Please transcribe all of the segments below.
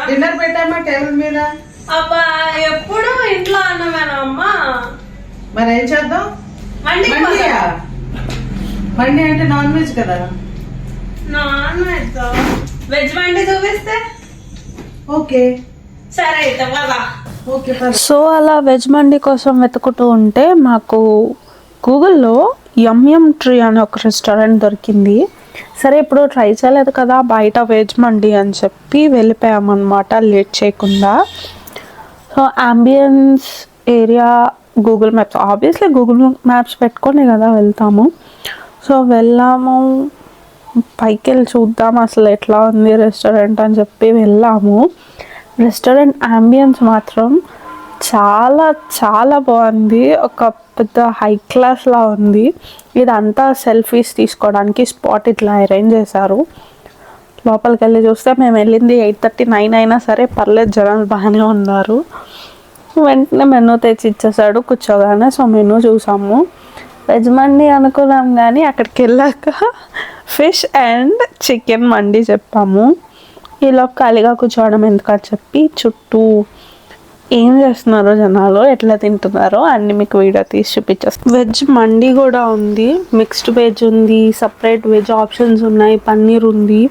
Dinner పెట్టామా table మీద. అబ్బా ఎప్పుడు ఇంట్లో అన్నమేనా అమ్మా? మరి ఏం చేద్దాం? మండి అంటే నాన్ వెజ్ కదా. నాన్ వెజ్ వెజ్ మండి చూపిస్తే ఓకే సరే అయితే బాగా. సో అలా వెజ్ మండి కోసం వెతుకుతూ ఉంటే మాకు గూగుల్లో యమ్ ట్రీ అనే ఒక రెస్టారెంట్ దొరికింది. సరే ఇప్పుడు ట్రై చేయలేదు కదా బయట వెజ్ మండి అని చెప్పి వెళ్ళిపోయామన్నమాట లేట్ చేయకుండా. So ambience area Google maps, obviously Google maps పెట్టుకొని కదా వెళ్తాము. సో వెళ్ళాము, పైకి వెళ్ళి చూద్దాం అసలు ఎట్లా ఉంది రెస్టారెంట్ అని చెప్పి వెళ్ళాము. రెస్టారెంట్ అంబియన్స్ మాత్రం చాలా చాలా బాగుంది. ఒక పెద్ద హై క్లాస్లా ఉంది. ఇదంతా సెల్ఫీస్ తీసుకోవడానికి స్పాట్ ఇట్లా అరేంజ్ చేశారు. లోపలికి వెళ్ళి చూస్తే మేము వెళ్ళింది 8:39 అయినా సరే పర్లేదు, జనాలు బాగానే ఉన్నారు. వెంటనే మెనూ తెచ్చి ఇచ్చేసాడు కూర్చోగానే. సో మెనూ చూసాము, వెజ్ మండి అనుకున్నాం కానీ అక్కడికి వెళ్ళాక ఫిష్ అండ్ చికెన్ మండి చెప్పాము. ఇలా ఖాళీగా కూర్చోవడం ఎందుకని చెప్పి చుట్టూ ఏం చేస్తున్నారో జనాలు, ఎట్లా తింటున్నారో అన్ని మీకు వీడియో తీసి చూపించేస్తాను. వెజ్ మండి కూడా ఉంది, మిక్స్డ్ వెజ్ ఉంది, సపరేట్ వెజ్ ఆప్షన్స్ ఉన్నాయి, పన్నీర్ ఉంది.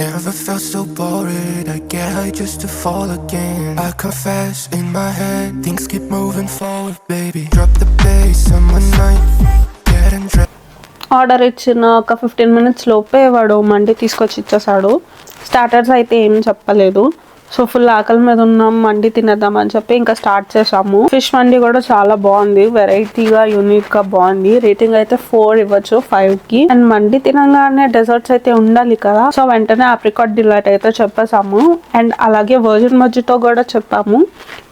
Never felt so bored, I get high just to fall again. I confess in my head, things keep moving forward, baby. Drop the bass on my night, getting dressed. Order ఇచ్చిన ఒక 15 minutes లోపే వాడు మండి తీసుకొచ్చి ఇచ్చేసాడు. Starters అయితే ఏం చెప్పలేదు. So full ఆకలి మీద ఉన్నాం, మండి తినేద్దాం అని చెప్పి ఇంకా స్టార్ట్ చేసాము. ఫిష్ మండి కూడా చాలా బాగుంది, వెరైటీగా యూనిక్ గా బాగుంది. రేటింగ్ అయితే 4 ఇవ్వచ్చు 5కి. అండ్ మండి తినగానే డెజర్ట్స్ అయితే ఉండాలి కదా, సో వెంటనే ఆప్రికాట్ డిలైట్ అయితే చెప్పేసాము. అండ్ అలాగే వర్జిన్ మజ్జితో కూడా చెప్పాము,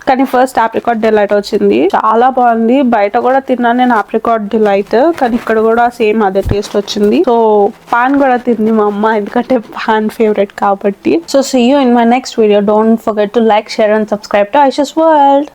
కానీ ఫస్ట్ ఆప్రికాట్ డిలైట్ వచ్చింది. చాలా బాగుంది. బయట కూడా తిన్నాను నేను ఆప్రికాట్ డిలైట్, కానీ ఇక్కడ కూడా సేమ్ అదే టేస్ట్ వచ్చింది. సో పాన్ కూడా తింది మా అమ్మ, ఎందుకంటే పాన్ ఫేవరెట్ కాబట్టి. So see you in my next video. Don't forget to like, share and subscribe to ఐషస్ వరల్డ్.